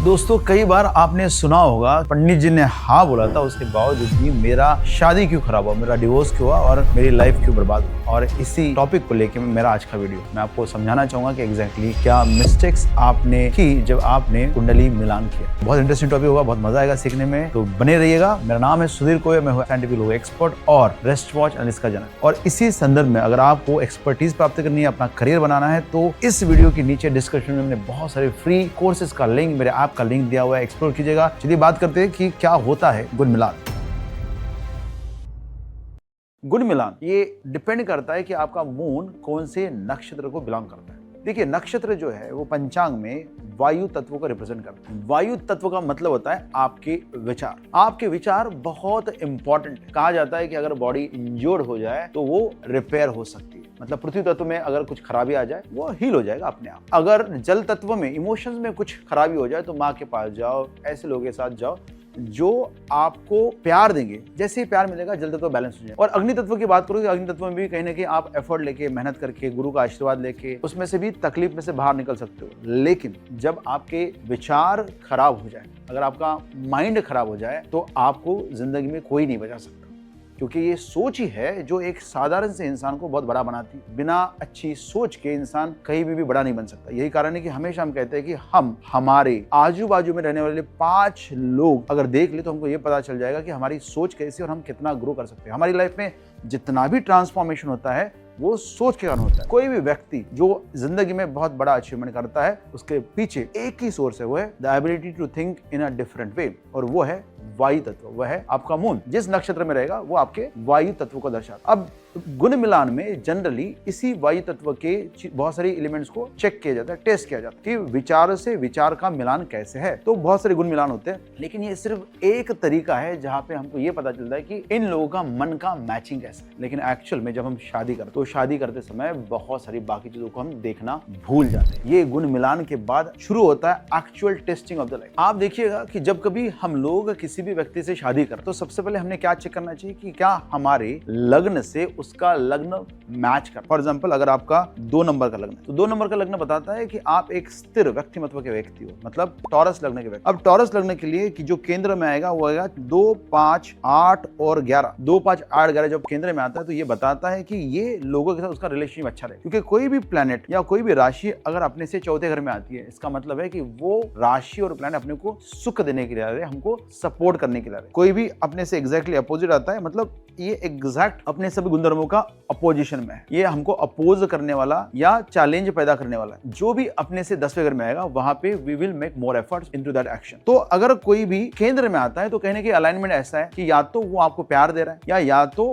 दोस्तों कई बार आपने सुना होगा पंडित जी ने हाँ बोला था, उसके बावजूद भी मेरा शादी क्यों खराब हुआ, मेरा डिवोर्स क्यों हुआ और मेरी लाइफ क्यों बर्बाद हुई। और इसी टॉपिक को लेके मेरा आज का वीडियो मैं आपको समझाना चाहूंगा कि एग्जैक्टली क्या मिस्टेक्स आपने की जब आपने कुंडली मिलान किया। बहुत इंटरेस्टिंग टॉपिक होगा, बहुत मजा आएगा सीखने में, तो बने रहिएगा। मेरा नाम है सुधीर कोय, मैं हूँ साइंटिफिक लोगो एक्सपर्ट और रेस्ट वॉच एनालिस्ट का जनक। और इसी संदर्भ में अगर आपको एक्सपर्टीज प्राप्त करनी है, अपना करियर बनाना है, तो इस वीडियो के नीचे डिस्क्रिप्शन में मैंने बहुत सारे फ्री कोर्सेज का लिंक, मेरे ऐप का लिंक दिया हुआ है, एक्सप्लोर कीजिएगा। चलिए बात करते हैं कि क्या होता है गुण मिलान। गुण मिलान ये डिपेंड करता है कि आपका मून कौन से नक्षत्र को बिलोंग करता है। देखिए, नक्षत्र जो है वो पंचांग में वायु तत्व को रिप्रेजेंट करता है। वायु तत्व का मतलब होता है आपके विचार। आपके विचार बहुत इंपॉर्टेंट है। कहा जाता है कि अगर बॉडी इंजर्ड हो जाए तो वो रिपेयर हो सकती है। मतलब पृथ्वी तत्व में अगर कुछ खराबी आ जाए वो हील हो जाएगा अपने आप। अगर जल तत्व में, इमोशंस में कुछ खराबी हो जाए तो माँ के पास जाओ, ऐसे लोगों के साथ जाओ जो आपको प्यार देंगे। जैसे ही प्यार मिलेगा जल तत्व बैलेंस हो जाए। और अग्नि तत्व की बात करूँ, अग्नि तत्व में भी कहीं ना कहीं आप एफर्ट लेके, मेहनत करके, गुरु का आशीर्वाद लेके उसमें से भी तकलीफ में से बाहर निकल सकते हो। लेकिन जब आपके विचार खराब हो जाए, अगर आपका माइंड खराब हो जाए, तो आपको जिंदगी में कोई नहीं बचा सकता। क्योंकि ये सोच ही है जो एक साधारण से इंसान को बहुत बड़ा बनाती है। बिना अच्छी सोच के इंसान कहीं भी बड़ा नहीं बन सकता। यही कारण है कि हमेशा हम कहते हैं कि हम हमारे आजू बाजू में रहने वाले 5 लोग अगर देख ले तो हमको ये पता चल जाएगा कि हमारी सोच कैसी और हम कितना ग्रो कर सकते हैं। हमारी लाइफ में जितना भी ट्रांसफॉर्मेशन होता है वो सोच के कारण होता है। कोई भी व्यक्ति जो जिंदगी में बहुत बड़ा अचीवमेंट करता है, उसके पीछे एक ही सोर्स है, वो है the ability to think in a different way, और वो है वायु तत्व, वह है आपका मून। जिस नक्षत्र में रहेगा वो आपके वायु तत्व को दर्शाता है। अब गुण मिलान में जनरली इसी वायु तत्व के बहुत सारे एलिमेंट्स को चेक किया जाता है, टेस्ट किया जाता है कि विचार से विचार का मिलान कैसे है। तो बहुत सारे गुण मिलान होते हैं, लेकिन ये सिर्फ एक तरीका है जहां पे हमको ये पता चलता है कि इन लोगों का मन का मैचिंग कैसा है। लेकिन एक्चुअल में जब हम शादी करते तो शादी करते समय बहुत सारी बाकी चीजों को हम देखना भूल जाते हैं। ये गुण मिलान के बाद शुरू होता है actual testing of the life. आप देखिएगा कि जब कभी हम लोग किसी भी व्यक्ति से शादी करते तो सबसे पहले हमने क्या चेक करना चाहिए कि क्या हमारे लग्न से उसका लग्न मैच कर। फॉर एग्जांपल, अगर आपका 2 नंबर का लग्न है तो 2 नंबर का लग्न बताता है कि आप एक स्थिर व्यक्तिमत्व के व्यक्ति हो, मतलब टॉरस लग्न के व्यक्ति। अब टॉरस लग्न के लिए कि जो केंद्र में आएगा वो आएगा 2, 5, 8 और 11। 2, 5, 8, 11 जब केंद्र में आता है तो ये बताता है कि ये लोगों के साथ उसका रिलेशनशिप अच्छा रहे। क्योंकि कोई भी प्लैनेट या कोई भी राशि अगर अपने से चौथे घर में आती है, इसका मतलब है कि वो राशि और प्लैनेट अपने को सुख देने के लिए आ रहे, हमको सपोर्ट करने के लिए आ रहे। कोई भी अपने से एग्जैक्टली अपोजिट आता है, मतलब ये एग्जैक्ट अपने सभी गुणधर्मों का अपोजिशन में है। ये हमको अपोज करने वाला या चैलेंज पैदा करने वाला है। जो भी अपने से 10वें घर में आएगा वहां पे we will make more efforts into that action. तो अगर कोई भी केंद्र में आता है तो कहने की अलाइनमेंट ऐसा है कि या तो वो आपको प्यार दे रहा है, या तो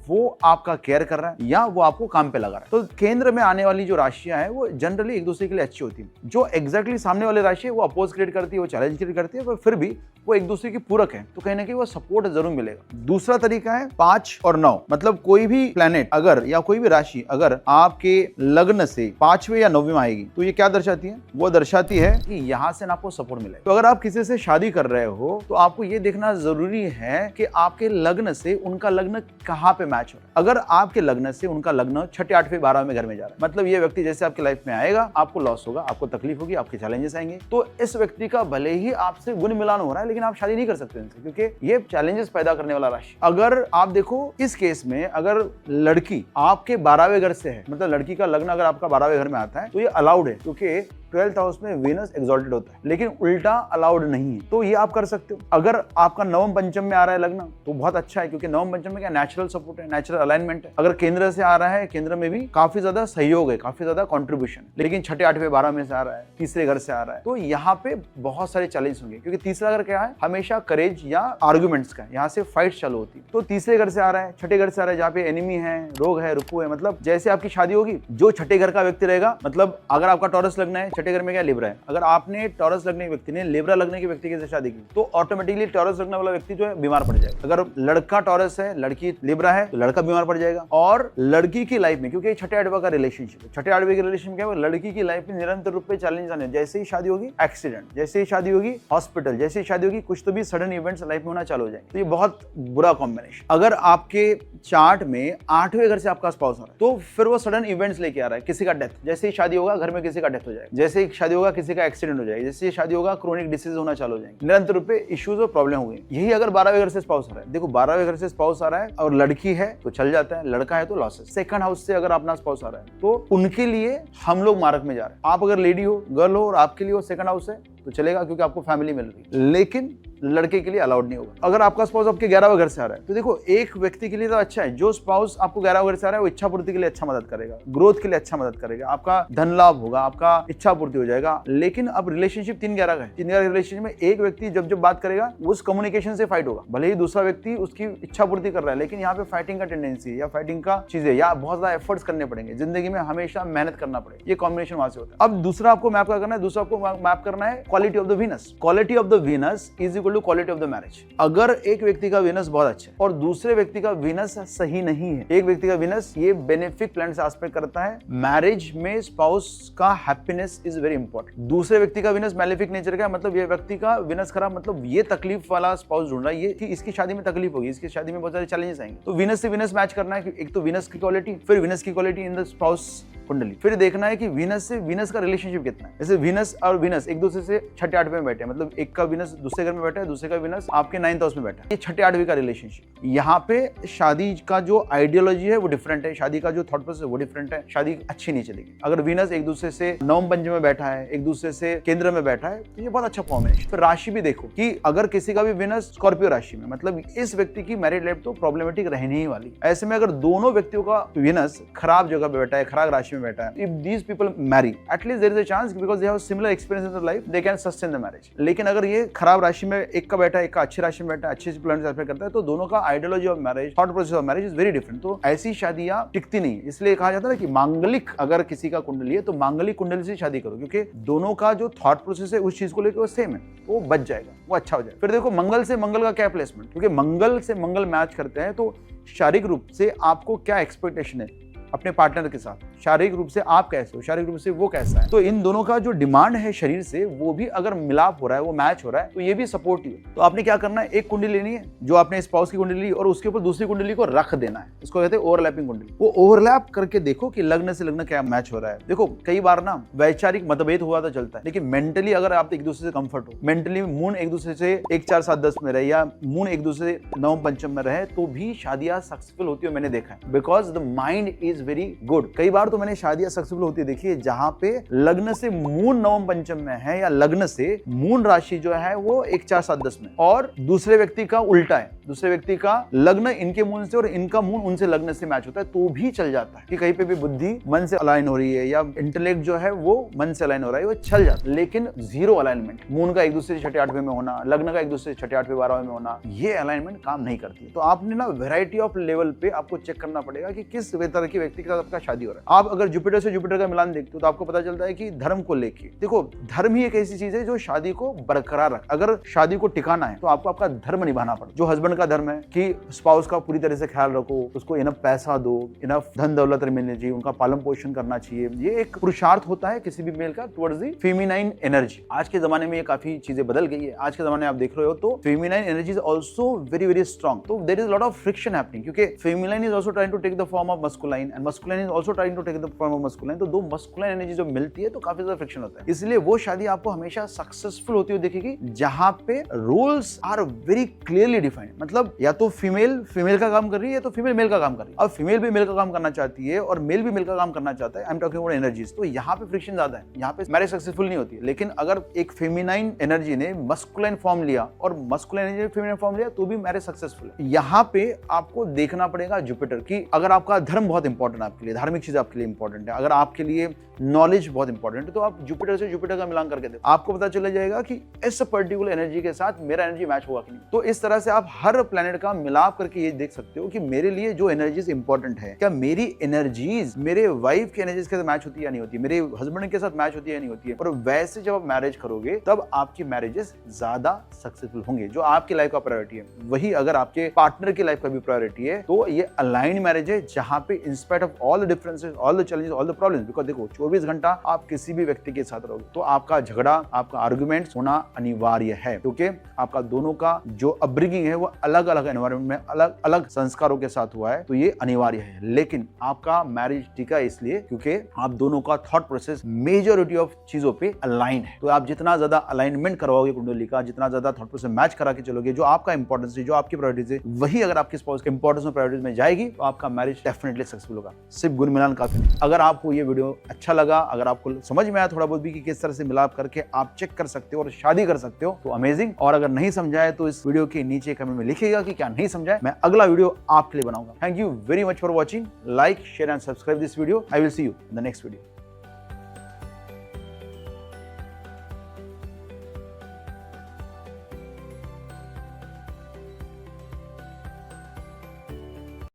वो आपका केयर कर रहा है, या वो आपको काम पे लगा रहा है। तो केंद्र में आने वाली जो राशियां हैं वो जनरली एक दूसरे के लिए अच्छी होती है। जो एग्जैक्टली सामने वाली राशि है वो अपोज क्रिएट करती है, वो चैलेंज क्रिएट करती है, पर फिर भी वो एक दूसरे की पूरक है, तो कहीं ना कहीं वो सपोर्ट जरूर मिलेगा। दूसरा तरीका है 5 और 9, मतलब कोई भी प्लैनेट अगर या कोई भी राशि अगर आपके लग्न से 5वें या 9वें में आएगी तो ये क्या दर्शाती है? वो दर्शाती है कि यहाँ से ना आपको सपोर्ट मिलेगा। तो अगर आप किसी से शादी कर रहे हो तो आपको ये देखना जरूरी है कि आपके लग्न से उनका लग्न कहाँ पे मैच हो रहा है। अगर आपके लग्न से उनका लग्न 6, 8, 12वें घर में जा रहा है, मतलब ये व्यक्ति जैसे आपकी लाइफ में आएगा, आपको लॉस होगा, आपको तकलीफ होगी, आपके चैलेंजेस आएंगे। तो इस व्यक्ति का भले ही आपसे गुण मिलान हो रहा है लेकिन आप शादी नहीं कर सकते इनसे, क्योंकि ये चैलेंजेस पैदा करने वाला राशि। अगर आप देखो इस केस में, अगर लड़की आपके 12वें घर से है, मतलब लड़की का लग्न अगर आपका 12वें घर में आता है तो ये अलाउड है, क्योंकि 12th हाउस में वीनस एक्सॉल्टेड होता है, लेकिन उल्टा अलाउड नहीं है। तो ये आप कर सकते हो। अगर आपका 9वें पंचम में आ रहा है लग्न तो बहुत अच्छा है, क्योंकि 9वें पंचम में क्या नेचुरल सपोर्ट है, नेचुरल अलाइनमेंट है। अगर केंद्र से आ रहा है, केंद्र में भी काफी ज्यादा सहयोग है, काफी ज्यादा कंट्रीब्यूशन, लेकिन 6, 8, 12 में से आ रहा है, तीसरे घर से आ रहा है, तो यहाँ पे बहुत सारे चैलेंज होंगे। क्योंकि तीसरा घर क्या है? हमेशा करेज या आर्गुमेंट्स का, यहाँ से फाइट चालू होती है। तो तीसरे घर से आ रहा है, 6ठे घर से आ रहा है, जहाँ पे एनिमी है, रोग है, रुपू है, मतलब जैसे आपकी शादी होगी, जो 6ठे घर का व्यक्ति रहेगा, मतलब अगर आपका टॉरस लग्न है, 6ठे घर में क्या? लिब्रा है। अगर आपने टॉरस लगने के व्यक्ति ने लिब्रा लगने के व्यक्ति के साथ शादी की तो ऑटोमेटिकली टॉरस लगने वाला व्यक्ति जो है बीमार पड़ जाएगा। अगर लड़का टॉरस है, लड़की लिब्रा है, तो लड़का बीमार पड़ जाएगा। और लड़की की लाइफ में, क्योंकि 6ठे 8वें का रिलेशनशिप है, 6ठे 8वें के रिलेशन क्या है? लड़की की लाइफ में निरंतर रूप से चैलेंज आने, जैसे ही शादी होगी एक्सीडेंट, जैसे ही शादी होगी हॉस्पिटल, जैसे ही शादी होगी कुछ तो भी सडन इवेंट्स लाइफ में होना चालू हो जाएंगे। तो ये बहुत बुरा कॉम्बिनेशन। अगर आपके चार्ट में 8वें घर से आपका स्पाउस आ रहा है तो फिर वो सडन इवेंट्स लेके आ रहा है, किसी का डेथ, जैसे ही शादी होगा घर में किसी का डेथ हो जाएगा, जैसे एक शादी होगा किसी का एक्सीडेंट हो जाएगा, जैसे शादी होगा क्रोनिक डिसीज होना चालू हो जाएंगे, निरंतर रूप से इश्यूज और प्रॉब्लम हो गई। यही अगर 12वें घर से स्पाउस आ रहा है, देखो 12वें घर से स्पाउस आ रहा है और लड़की है तो चल जाता है, लड़का है तो लॉसेस। सेकंड हाउस से अगर अपना स्पाउस आ रहा है तो उनके लिए हम लोग मार्क में जा रहे हैं। आप अगर लेडी हो, गर्ल हो और आपके लिए वो सेकंड हाउस है तो चलेगा क्योंकि आपको फैमिली मिल रही है, लेकिन लड़के के लिए अलाउड नहीं होगा। अगर आपका स्पाउस आपके 11वें घर से आ रहा है तो देखो एक व्यक्ति के लिए तो अच्छा है, जो स्पाउस आपको 11वें घर से आ रहा है वो इच्छा पूर्ति के लिए अच्छा मदद करेगा, ग्रोथ के लिए अच्छा मदद करेगा, आपका धन लाभ होगा, आपका इच्छा पूर्ति हो जाएगा। लेकिन अब रिलेशनशिप 3-11 का है, 3-11 रिलेशनशिप में एक व्यक्ति जब जब बात करेगा उस कम्युनिकेशन से फाइट होगा। भले ही दूसरा व्यक्ति उसकी इच्छा पूर्ति कर रहा है लेकिन यहाँ पे फाइटिंग का टेंडेंसी या फाइटिंग का चीजें या बहुत ज्यादा एफर्ट्स करने पड़ेंगे, जिंदगी में हमेशा मेहनत करना पड़ेगा। ये कॉम्बिनेशन वहां से होता है। अब दूसरा आपको मैप करना है, दूसरा आपको मैप करना है quality of the Venus. Quality of the Venus is equal to quality of the marriage. अगर एक व्यक्ति का वीनस बहुत अच्छा है और दूसरे व्यक्ति का वीनस सही नहीं है, एक व्यक्ति का वीनस ये बेनिफिक प्लैनेट से एस्पेक्ट करता है, मैरिज में स्पाउस का हैप्पीनेस इज वेरी इंपॉर्टेंट। दूसरे व्यक्ति का वीनस मैलेफिक नेचर का, मतलब ये व्यक्ति का वीनस खराब, मतलब ये तकलीफ वाला स्पाउस ढूंढ रहा है, ये कि इसकी शादी में तकलीफ होगी, इसकी शादी में बहुत सारे चैलेंजेस आएंगे। तो वीनस से वीनस मैच करना है, एक तो वीनस की क्वालिटी, फिर वीनस की क्वालिटी इन द स्पाउस कुंडली, फिर देखना है कि वीनस से वीनस का रिलेशनशिप कितना है। जैसे वीनस और वीनस एक दूसरे से 6-8वें में बैठे हैं, मतलब एक का वीनस दूसरे घर में बैठा है, दूसरे का वीनस आपके 9th हाउस में बैठा है, ये 6-8वें का रिलेशनशिप। यहाँ पे शादी का जो आइडियोलॉजी है वो डिफरेंट है, शादी का जो थॉट प्रोसेस है वो डिफरेंट है, शादी अच्छी नहीं चलेगी। अगर वीनस एक दूसरे से 9th पंचम में बैठा है, एक दूसरे से केंद्र में बैठा है तो ये बहुत अच्छा कॉम्बिनेशन। फिर राशि भी देखो कि अगर किसी का भी वीनस स्कॉर्पियो राशि में, मतलब इस व्यक्ति की मैरिड लाइफ तो प्रॉब्लमेटिक रहने ही वाली। ऐसे में अगर दोनों व्यक्तियों का वीनस खराब जगह पे बैठा है, खराब राशि में बैठा है, if these people marry, at least there is a chance because they have similar experience in their life, they can sustain the marriage. लेकिन अगर ये खराब राशि में एक का बैठा है, एक का अच्छी राशि में बैठा है, अच्छे प्लान से करता है, तो दोनों का ideology of marriage, thought process of marriage is very different. तो ऐसी शादियां टिकती नहीं, इसलिए कहा जाता है कि मांगलिक अगर किसी का कुंडली है तो मांगलिक कुंडली से शादी करो, क्योंकि दोनों का जो थॉट प्रोसेस है उस चीज को लेकर वो सेम है, वो बच जाएगा, वो अच्छा हो जाएगा। फिर देखो मंगल से मंगल का क्या प्लेसमेंट, क्योंकि मंगल से मंगल मैच करते हैं तो शारीरिक रूप से आपको क्या एक्सपेक्टेशन है अपने पार्टनर के साथ, शारीरिक रूप से आप कैसे हो, शारीरिक रूप से वो कैसा है। तो इन दोनों का जो डिमांड है शरीर से वो भी अगर मिलाप हो रहा है, वो मैच हो रहा है, तो ये भी सपोर्टिव है। तो आपने क्या करना है, एक कुंडली लेनी है जो आपने स्पाउस की कुंडली ली और उसके ऊपर दूसरी कुंडली को रख देना है, इसको कहते हैं ओवरलैपिंग कुंडली। वो ओवरलैप करके देखो कि लग्न से लग्न क्या मैच हो रहा है। देखो कई बार ना वैचारिक मतभेद हुआ तो चलता है, लेकिन मेंटली अगर आप एक दूसरे से कंफर्ट हो, मेंटली मून एक दूसरे से 1, 4, 7, 10 में रहे या मून एक दूसरे से 9, पंचम में रहे तो भी शादियां सक्सेसफुल होती है, मैंने देखा है, because the mind is very good. कई बार तो मैंने शादियां सक्सेसफुल होती है देखी है जहां पे लग्न से मून 9 पंचम में है या लग्न से मून राशि जो है वो 1, 4, 7, 10 में, और दूसरे व्यक्ति का उल्टा है, दूसरे व्यक्ति का लग्न इनके मून से और इनका मून उनसे लग्न से मैच होता है, तो भी चल जाता है कि कहीं पे भी बुद्धि मन से अलाइन हो रही है या इंटेलेक्ट जो है वो मन से अलाइन हो रहा है, वो चल जाता है। लेकिन जीरो अलाइनमेंट, मून का एक दूसरे से 6-8वें में होना, लग्न का एक दूसरे से 6-8वें 12वें में होना, ये अलाइनमेंट काम नहीं करती है। तो आपने ना वैरायटी ऑफ लेवल पे आपको चेक करना पड़ेगा कि किस तरह के व्यक्ति के साथ आपका शादी हो रहा है। आप अगर जुपिटर से जुपिटर का मिलान देखते हो तो आपको पता चलता है कि धर्म को लेके, देखो धर्म ही एक ऐसी चीज है जो शादी को बरकरार रख, अगर शादी को टिकाना है तो आपको आपका धर्म निभाना पड़ता है। जो हस्बैंड का धर्म है कि स्पाउस का पूरी तरह से ख्याल रखो, उसको इनफ पैसा दो, इनफ धन दौलत मिलनी चाहिए, उनका पालन पोषण करना चाहिए, ये एक पुरुषार्थ होता है किसी भी मेल का टुवर्ड्स द फेमिनाइन एनर्जी। आज के जमाने में ये काफी चीजें बदल गई है, आज के जमाने में आप देख रहे हो तो feminine energy is also very very strong, तो there is lot of friction happening, क्योंकि feminine is also trying to take the form of masculine and masculine is also trying to take the form of masculine, तो दो masculine energy जो मिलती है तो काफी ज्यादा फ्रिक्शन होता है। इसलिए वो शादी आपको हमेशा सक्सेसफुल होती हुई दिखेगी जहां पे rules are very clearly defined, मतलब या तो फीमेल का काम कर रही है या तो फीमेल मेल का काम कर रही है। अब फीमेल भी मेल का काम करना चाहती है और मेल भी मेल का काम करना चाहता है, I am talking about energies, तो यहाँ पे फ्रिक्शन ज्यादा है, यहाँ पे मैरिज सक्सेसफुल नहीं होती है। लेकिन अगर एक फेमिनाइन एनर्जी ने मस्कुलाइन फॉर्म लिया और मस्कुलाइन एनर्जी ने फेमिनाइन फॉर्म लिया तो भी मैरिज सक्सेसफुल है। यहाँ पे आपको देखना पड़ेगा जुपिटर की, अगर आपका धर्म बहुत इंपॉर्टेंट है आपके लिए, धार्मिक चीज आपके लिए इंपॉर्टेंट है, अगर आपके लिए नॉलेज बहुत इंपॉर्टेंट है, तो आप जुपिटर से जुपिटर का मिलान करके देखो, आपको पता चला जाएगा कि इस पर्टिकुलर एनर्जी के साथ मेरा एनर्जी मैच होगा कि नहीं। तो इस तरह से आप हर प्लेनेट का मिलाप करके ये देख सकते हो कि मेरे लिए जो एनर्जीज इंपॉर्टेंट है, क्या मेरी एनर्जीज मेरे वाइफ की एनर्जीज के साथ मैच होती है या नहीं होती है, मेरे हस्बैंड के साथ मैच होती है या नहीं होती है। और वैसे जब आप मैरिज करोगे तब आपकी मैरिजेस ज्यादा सक्सेसफुल होंगे, जो आपकी लाइफ का प्रायोरिटी है। वही अगर आपके पार्टनर की लाइफ का भी प्रायोरिटी है तो ये अलाइन मैरिज है, जहां पे inspect spite of all the differences, all the challenges, all the problems, because देखो 24 घंटा आप किसी भी व्यक्ति के साथ रहोगे तो आपका झगड़ा, आपका आर्गुमेंट होना अनिवार्य है, क्योंकि आपका दोनों का जो अपब्रिंगिंग है वो अलग अलग एनवायरमेंट में अलग अलग संस्कारों के साथ हुआ है, तो ये अनिवार्य है। लेकिन आपका मैरिज टिका इसलिए क्योंकि आप दोनों का थॉट प्रोसेस मेजॉरिटी ऑफ चीजों पे अलाइन है। तो आप जितना ज्यादा अलाइनमेंट करवाओगे कुंडली का, जितना ज्यादा थॉट प्रोसेस मैच करा के चलोगे, जो आपका इंपॉर्टेंस है, जो आपकी प्रायोरिटीज है, वही अगर आपके स्पाउस के इंपॉर्टेंस और प्रायोरिटीज में जाएगी तो आपका मैरिज डेफिनेटली सक्सेसफुल होगा। सिर्फ गुण मिलान काफी नहीं। अगर आपको ये वीडियो अच्छा लगा, अगर आपको समझ में आया थोड़ा बहुत भी कि किस तरह से मिलाप करके आप चेक कर सकते हो और शादी कर सकते हो, तो अमेजिंग। और अगर नहीं समझाए तो इस वीडियो के नीचे कमेंट में लिखिएगा कि क्या नहीं समझाए, मैं अगला वीडियो आपके लिए बनाऊंगा। Thank you very much for watching. Like, share and subscribe this video. I will see you in the next video.